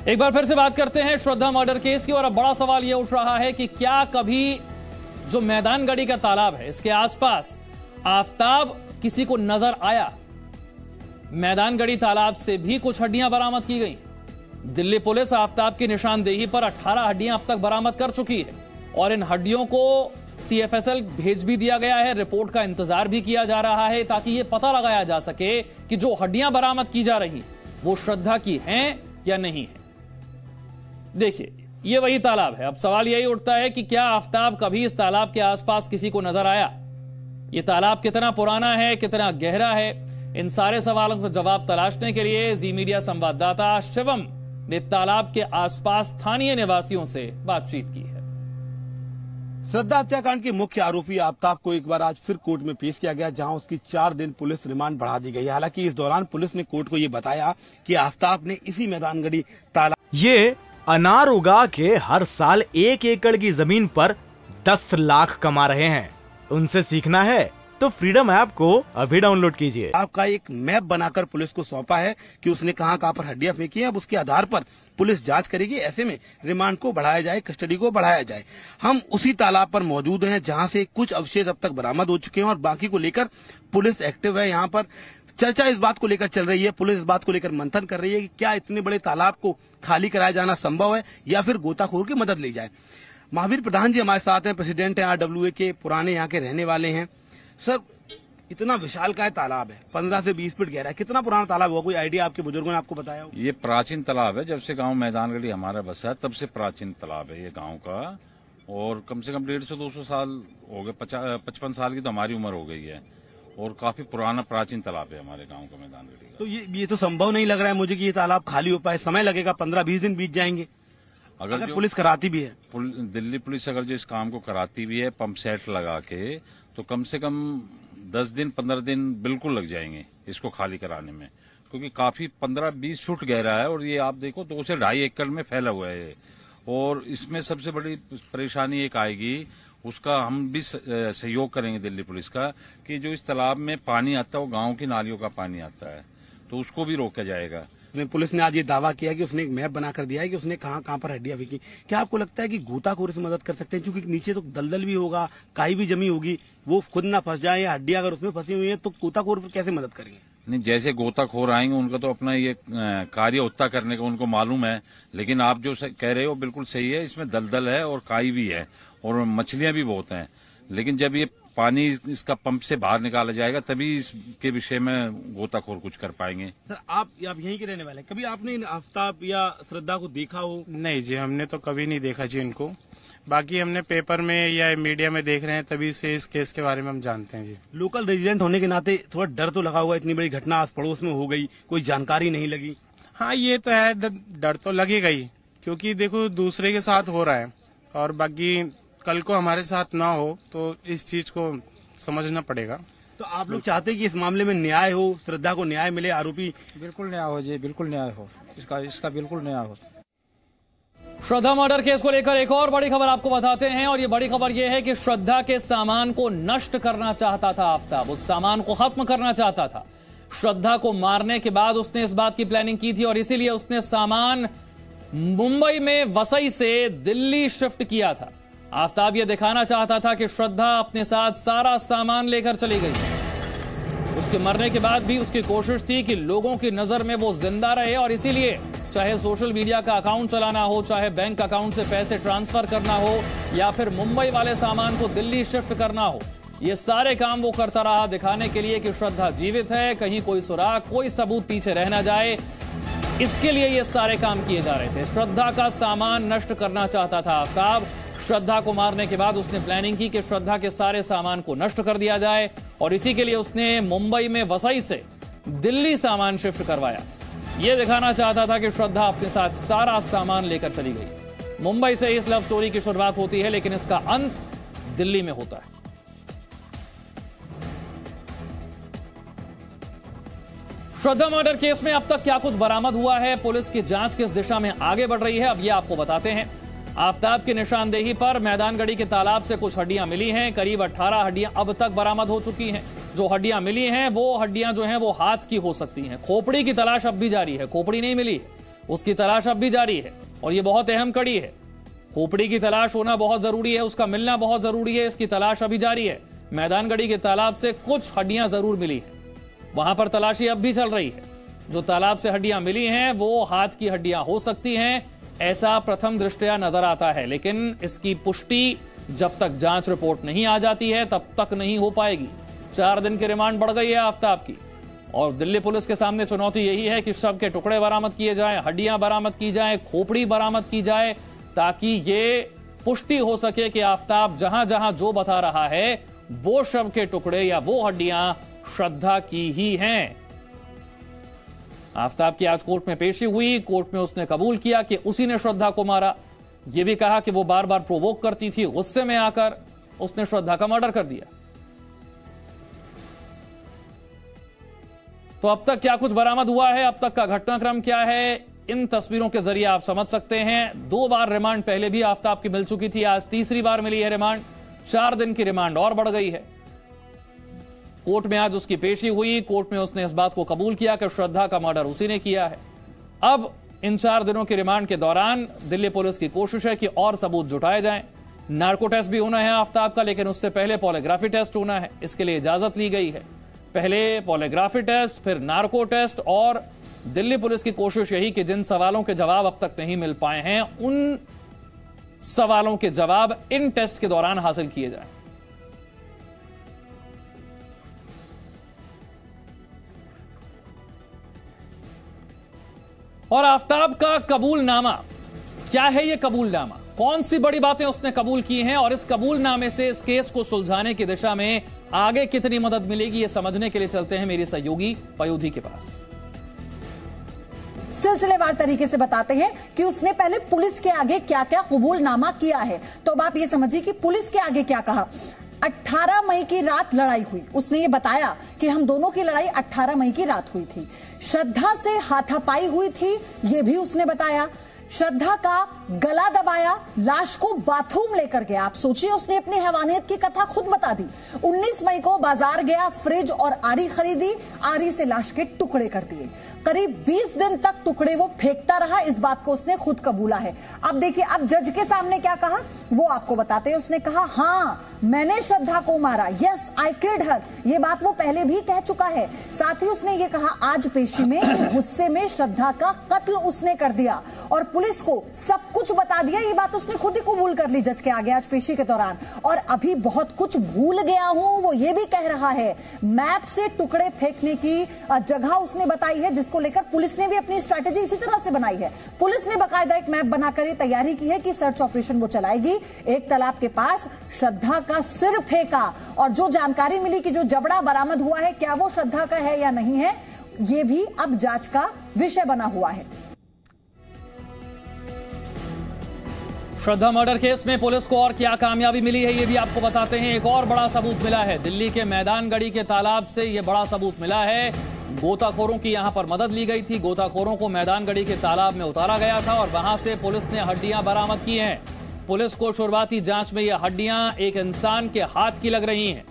एक बार फिर से बात करते हैं श्रद्धा मर्डर केस की और अब बड़ा सवाल यह उठ रहा है कि क्या कभी जो मैदानगढ़ी का तालाब है इसके आसपास आफताब किसी को नजर आया? मैदानगढ़ी तालाब से भी कुछ हड्डियां बरामद की गई। दिल्ली पुलिस आफताब की निशानदेही पर 18 हड्डियां अब तक बरामद कर चुकी है और इन हड्डियों को CFSL भेज भी दिया गया है। रिपोर्ट का इंतजार भी किया जा रहा है ताकि यह पता लगाया जा सके कि जो हड्डियां बरामद की जा रही वो श्रद्धा की हैं या नहीं है। देखिए, ये वही तालाब है। अब सवाल यही उठता है कि क्या आफताब कभी इस तालाब के आसपास किसी को नजर आया? ये तालाब कितना पुराना है, कितना गहरा है? इन सारे सवालों का जवाब तलाशने के लिए जी मीडिया संवाददाता शिवम ने तालाब के आसपास स्थानीय निवासियों से बातचीत की है। श्रद्धा हत्याकांड के मुख्य आरोपी आफताब को एक बार आज फिर कोर्ट में पेश किया गया, जहां उसकी 4 दिन पुलिस रिमांड बढ़ा दी गई। हालांकि इस दौरान पुलिस ने कोर्ट को ये बताया कि आफताब ने इसी मैदानगढ़ी तालाब ये अनार उगा के हर साल 1 एकड़ की जमीन पर 10 लाख कमा रहे हैं। उनसे सीखना है तो फ्रीडम ऐप को अभी डाउनलोड कीजिए। आपका एक मैप बनाकर पुलिस को सौंपा है कि उसने कहां पर हड्डियां फेंकी हैं। अब उसके आधार पर पुलिस जांच करेगी। ऐसे में रिमांड को बढ़ाया जाए, कस्टडी को बढ़ाया जाए। हम उसी तालाब पर मौजूद हैं जहां से कुछ अवशेष अब तक बरामद हो चुके हैं और बाकी को लेकर पुलिस एक्टिव है। यहाँ पर चर्चा इस बात को लेकर चल रही है, पुलिस इस बात को लेकर मंथन कर रही है कि क्या इतने बड़े तालाब को खाली कराया जाना संभव है या फिर गोताखोर की मदद ली जाए। महावीर प्रधान जी हमारे साथ हैं, प्रेसिडेंट हैं RWA के, पुराने यहाँ के रहने वाले हैं। सर, इतना विशाल का तालाब है, 15 से 20 फीट गहरा है। कितना पुराना तालाब हुआ? कोई आइडिया आपके बुजुर्गों ने आपको बताया हो? ये प्राचीन तालाब है। जब से गांव मैदानगढ़ी हमारा बसा है तब से प्राचीन तालाब है ये गांव का। और कम से कम 150-200 साल हो गए, 55 साल की तो हमारी उम्र हो गई है और काफी पुराना प्राचीन तालाब है हमारे गांव का मैदानगढ़ी का। तो ये तो संभव नहीं लग रहा है मुझे कि ये तालाब खाली हो पाए। समय लगेगा, 15-20 दिन बीत जाएंगे अगर पुलिस कराती भी है। दिल्ली पुलिस अगर जो इस काम को कराती भी है पंप सेट लगा के, तो कम से कम 10 दिन 15 दिन बिल्कुल लग जाएंगे इसको खाली कराने में, क्योंकि काफी 15-20 फुट गहरा है और ये आप देखो 2 से 2.5 एकड़ में फैला हुआ है। और इसमें सबसे बड़ी परेशानी एक आएगी, उसका हम भी सहयोग करेंगे दिल्ली पुलिस का, कि जो इस तालाब में पानी आता है वो गांव की नालियों का पानी आता है, तो उसको भी रोका जाएगा। पुलिस ने आज ये दावा किया कि उसने एक मैप बनाकर दिया है कि उसने कहां पर हड्डियां फेंकी। क्या आपको लगता है कि गोताखोर से मदद कर सकते हैं? क्योंकि नीचे तो दलदल भी होगा, काई भी जमी होगी, वो खुद ना फंस जाए या हड्डियां अगर उसमें फंसी हुई है तो गोताखोर कैसे मदद करेंगे? नहीं, जैसे गोताखोर आएंगे उनका तो अपना ये कार्य उतना करने का उनको मालूम है, लेकिन आप जो कह रहे हो बिल्कुल सही है। इसमें दलदल है और काई भी है और मछलियां भी बहुत हैं, लेकिन जब ये पानी इसका पंप से बाहर निकाला जाएगा तभी इसके विषय में गोताखोर कुछ कर पाएंगे। सर, आप यहीं के रहने वाले हैं, कभी आपने आफताब या श्रद्धा को देखा हो? नहीं जी, हमने तो कभी नहीं देखा जी इनको। बाकी हमने पेपर में या मीडिया में देख रहे हैं, तभी से इस केस के बारे में हम जानते हैं जी। लोकल रेजिडेंट होने के नाते थोड़ा डर तो लगा हुआ, इतनी बड़ी घटना आस पड़ोस में हो गई, कोई जानकारी नहीं लगी। हाँ, ये तो है, डर तो लगेगा ही, क्योंकि देखो दूसरे के साथ हो रहा है और बाकी कल को हमारे साथ ना हो तो इस चीज को समझना पड़ेगा। तो आप लोग चाहते हैं कि इस मामले में न्याय हो, श्रद्धा को न्याय मिले? आरोपी बिल्कुल न्याय हो जी, बिल्कुल न्याय हो, इसका बिल्कुल न्याय हो। श्रद्धा मर्डर केस को लेकर एक और बड़ी खबर आपको बताते हैं और ये बड़ी खबर ये है कि श्रद्धा के सामान को नष्ट करना चाहता था आफताब, उस सामान को खत्म करना चाहता था। श्रद्धा को मारने के बाद उसने इस बात की प्लानिंग की थी और इसीलिए उसने सामान मुंबई में वसई से दिल्ली शिफ्ट किया था। आफताब यह दिखाना चाहता था कि श्रद्धा अपने साथ सारा सामान लेकर चली गई। उसके मरने के बाद भी उसकी कोशिश थी कि लोगों की नजर में वो जिंदा रहे और इसीलिए चाहे सोशल मीडिया का अकाउंट चलाना हो, चाहे बैंक अकाउंट से पैसे ट्रांसफर करना हो या फिर मुंबई वाले सामान को दिल्ली शिफ्ट करना हो, ये सारे काम वो करता रहा दिखाने के लिए कि श्रद्धा जीवित है, कहीं कोई सुराग, कोई सबूत पीछे रह ना जाए। इसके लिए ये सारे काम किए जा रहे थे। श्रद्धा का सामान नष्ट करना चाहता था आफताब। श्रद्धा को मारने के बाद उसने प्लानिंग की कि श्रद्धा के सारे सामान को नष्ट कर दिया जाए और इसी के लिए उसने मुंबई में वसई से दिल्ली सामान शिफ्ट करवाया। यह दिखाना चाहता था कि श्रद्धा अपने साथ सारा सामान लेकर चली गई। मुंबई से इस लव स्टोरी की शुरुआत होती है, लेकिन इसका अंत दिल्ली में होता है। श्रद्धा मर्डर केस में अब तक क्या कुछ बरामद हुआ है, पुलिस की जांच किस दिशा में आगे बढ़ रही है, अब यह आपको बताते हैं। आफताब की निशानदेही पर मैदानगढ़ी के तालाब से कुछ हड्डियां मिली हैं। करीब 18 हड्डियां अब तक बरामद हो चुकी हैं। जो हड्डियां मिली हैं वो हड्डियां जो हैं वो हाथ की हो सकती हैं। खोपड़ी की तलाश अब भी जारी है, खोपड़ी नहीं मिली। उसकी तलाश अब भी जारी है और ये बहुत अहम कड़ी है। खोपड़ी की तलाश होना बहुत जरूरी है, उसका मिलना बहुत जरूरी है, इसकी तलाश अभी जारी है। मैदानगढ़ी के तालाब से कुछ हड्डियां जरूर मिली हैं, वहां पर तलाशी अब भी चल रही है। जो तालाब से हड्डियां मिली हैं वो हाथ की हड्डियां हो सकती हैं, ऐसा प्रथम दृष्टया नजर आता है, लेकिन इसकी पुष्टि जब तक जांच रिपोर्ट नहीं आ जाती है तब तक नहीं हो पाएगी। 4 दिन की रिमांड बढ़ गई है आफ्ताब की और दिल्ली पुलिस के सामने चुनौती यही है कि शव के टुकड़े बरामद किए जाएं, हड्डियां बरामद की जाएं, खोपड़ी बरामद की जाए, ताकि ये पुष्टि हो सके कि आफ्ताब जहां जहां जो बता रहा है वो शव के टुकड़े या वो हड्डियां श्रद्धा की ही हैं। आफ्ताब की आज कोर्ट में पेशी हुई। कोर्ट में उसने कबूल किया कि उसी ने श्रद्धा को मारा। यह भी कहा कि वो बार बार प्रोवोक करती थी, गुस्से में आकर उसने श्रद्धा का मर्डर कर दिया। तो अब तक क्या कुछ बरामद हुआ है, अब तक का घटनाक्रम क्या है, इन तस्वीरों के जरिए आप समझ सकते हैं। 2 बार रिमांड पहले भी आफ्ताब की मिल चुकी थी, आज तीसरी बार मिली है रिमांड। 4 दिन की रिमांड और बढ़ गई है। कोर्ट में आज उसकी पेशी हुई। कोर्ट में उसने इस बात को कबूल किया कि श्रद्धा का मर्डर उसी ने किया है। अब इन 4 दिनों की रिमांड के दौरान दिल्ली पुलिस की कोशिश है कि और सबूत जुटाए जाएं। नार्को टेस्ट भी होना है आफ्ताब का, लेकिन उससे पहले पॉलीग्राफी टेस्ट होना है, इसके लिए इजाजत ली गई है। पहले पॉलीग्राफी टेस्ट, फिर नार्को टेस्ट, और दिल्ली पुलिस की कोशिश यही कि जिन सवालों के जवाब अब तक नहीं मिल पाए हैं उन सवालों के जवाब इन टेस्ट के दौरान हासिल किए जाएं। और आफ्ताब का कबूलनामा क्या है? ये कबूलनामा कौन सी बड़ी बातें उसने कबूल की हैं और इस कबूलनामे से इस केस को सुलझाने की दिशा में आगे कितनी मदद मिलेगी, ये समझने के लिए चलते हैं मेरी सहयोगी पयोधी के पास। सिलसिलेवार तरीके से बताते हैं कि उसने पहले पुलिस के आगे क्या क्या कबूलनामा किया है। तो अब आप ये समझिए कि पुलिस के आगे क्या कहा। 18 मई की रात लड़ाई हुई, उसने ये बताया कि हम दोनों की लड़ाई 18 मई की रात हुई थी। श्रद्धा से हाथापाई हुई थी, ये भी उसने बताया। श्रद्धा का गला दबाया, लाश को बाथरूम लेकर गया। आप सोचिए, उसने अपनी हैवानियत की कथा खुद बता दी। 19 मई को बाजार गया, फ्रिज और आरी खरीदी, आरी से लाश के टुकड़े कर दिए। करीब 20 दिन तक टुकड़े वो फेंकता रहा, इस बात को उसने खुद कबूला है। अब देखिए, अब जज के सामने क्या कहा वो आपको बताते हैं। उसने कहा, हाँ मैंने श्रद्धा को मारा, यस आई किल्ड हर, ये बात वो पहले भी कह चुका है। साथ ही उसने ये कहा आज पेशी में गुस्से में श्रद्धा का कत्ल उसने कर दिया और पुलिस को सब कुछ बता दिया। ये बात उसने खुद ही कबूल कर ली जज के आगे आज पेशी के दौरान। और अभी बहुत कुछ भूल गया हूं, वो ये भी कह रहा है। मैप से टुकड़े फेंकने की जगह उसने बताई है, जिसको लेकर पुलिस ने भी अपनी स्ट्रैटेजी इसी तरह से बनाई है। पुलिस ने बाकायदा एक मैप बनाकर ये तैयारी की है कि सर्च ऑपरेशन वो चलाएगी। एक तालाब के पास श्रद्धा का सिर फेंका और जो जानकारी मिली कि जो जबड़ा बरामद हुआ है क्या वो श्रद्धा का है या नहीं है, ये भी अब जांच का विषय बना हुआ है। श्रद्धा मर्डर केस में पुलिस को और क्या कामयाबी मिली है ये भी आपको बताते हैं। एक और बड़ा सबूत मिला है, दिल्ली के मैदानगढ़ी के तालाब से यह बड़ा सबूत मिला है। गोताखोरों की यहां पर मदद ली गई थी, गोताखोरों को मैदानगढ़ी के तालाब में उतारा गया था और वहां से पुलिस ने हड्डियां बरामद की हैं। पुलिस को शुरुआती जांच में यह हड्डियां एक इंसान के हाथ की लग रही हैं।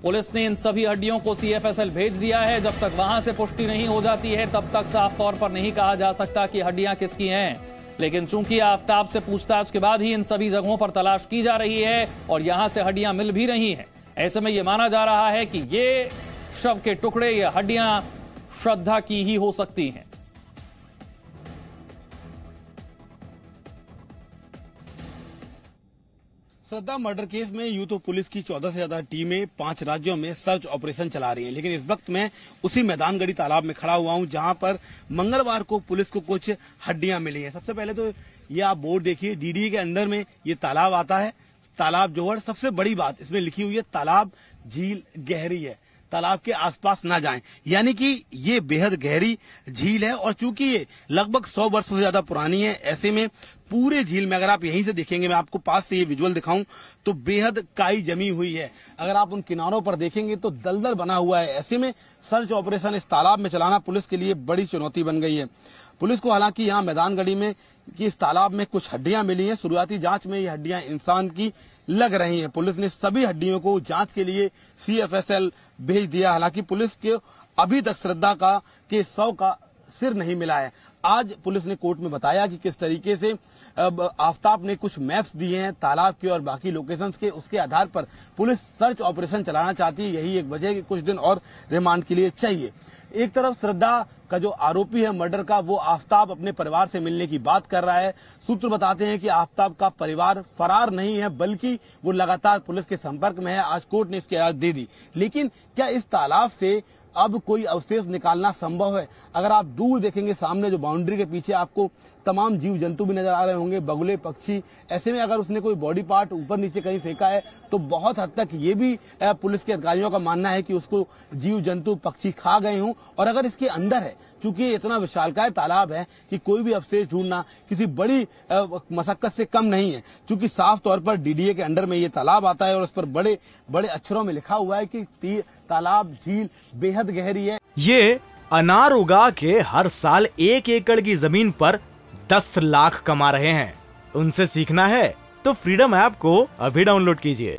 पुलिस ने इन सभी हड्डियों को CFSL भेज दिया है। जब तक वहां से पुष्टि नहीं हो जाती है तब तक साफ तौर पर नहीं कहा जा सकता कि हड्डियां किसकी हैं। लेकिन चूंकि आफ्ताब से पूछताछ के बाद ही इन सभी जगहों पर तलाश की जा रही है और यहां से हड्डियां मिल भी रही हैं, ऐसे में यह माना जा रहा है कि ये शव के टुकड़े, ये हड्डियां श्रद्धा की ही हो सकती हैं। श्रद्धा मर्डर केस में यूं तो पुलिस की 14 से ज्यादा टीमें 5 राज्यों में सर्च ऑपरेशन चला रही हैं, लेकिन इस वक्त मैं उसी मैदानगढ़ी तालाब में खड़ा हुआ हूं जहां पर मंगलवार को पुलिस को कुछ हड्डियां मिली हैं। सबसे पहले तो ये आप बोर्ड देखिए, DDA के अंडर में ये तालाब आता है, तालाब जोहड़। सबसे बड़ी बात इसमें लिखी हुई है तालाब झील गहरी है, तालाब के आसपास ना जाएं, यानी कि ये बेहद गहरी झील है। और चूंकि ये लगभग 100 वर्षों से ज्यादा पुरानी है, ऐसे में पूरे झील में अगर आप यहीं से देखेंगे, मैं आपको पास से ये विजुअल दिखाऊं तो बेहद काई जमी हुई है। अगर आप उन किनारों पर देखेंगे तो दलदल बना हुआ है। ऐसे में सर्च ऑपरेशन इस तालाब में चलाना पुलिस के लिए बड़ी चुनौती बन गई है। पुलिस को हालांकि यहाँ मैदानगढ़ी में कि इस तालाब में कुछ हड्डियां मिली हैं। शुरुआती जांच में ये हड्डियां इंसान की लग रही हैं। पुलिस ने सभी हड्डियों को जांच के लिए CFSL भेज दिया। हालांकि पुलिस के अभी तक श्रद्धा के शव का सिर नहीं मिला है। आज पुलिस ने कोर्ट में बताया कि किस तरीके से आफ्ताब ने कुछ मैप्स दिए हैं तालाब के और बाकी लोकेशंस के, उसके आधार पर पुलिस सर्च ऑपरेशन चलाना चाहती है। यही एक वजह है कि कुछ दिन और रिमांड के लिए चाहिए। एक तरफ श्रद्धा का जो आरोपी है मर्डर का, वो आफ्ताब अपने परिवार से मिलने की बात कर रहा है। सूत्र बताते हैं कि आफ्ताब का परिवार फरार नहीं है, बल्कि वो लगातार पुलिस के संपर्क में है। आज कोर्ट ने इसकी इजाजत दे दी। लेकिन क्या इस तालाब से अब कोई अवशेष निकालना संभव है? अगर आप दूर देखेंगे सामने जो बाउंड्री के पीछे आपको तमाम जीव जंतु भी नजर आ रहे होंगे, बगुले, पक्षी। ऐसे में अगर उसने कोई बॉडी पार्ट ऊपर नीचे कहीं फेंका है तो बहुत हद तक ये भी पुलिस के अधिकारियों का मानना है कि उसको जीव जंतु, पक्षी खा गए हों। और अगर इसके अंदर है, चूंकि इतना विशालकाय तालाब है कि कोई भी अवशेष ढूंढना किसी बड़ी मशक्कत से कम नहीं है। चूंकि साफ तौर पर डीडीए के अंडर में ये तालाब आता है और उस पर बड़े बड़े अक्षरों में लिखा हुआ है कि तालाब, झील बेहद गहरी है। ये अनार उगा के हर साल 1 एकड़ की जमीन पर 10 लाख कमा रहे हैं। उनसे सीखना है तो फ्रीडम ऐप को अभी डाउनलोड कीजिए।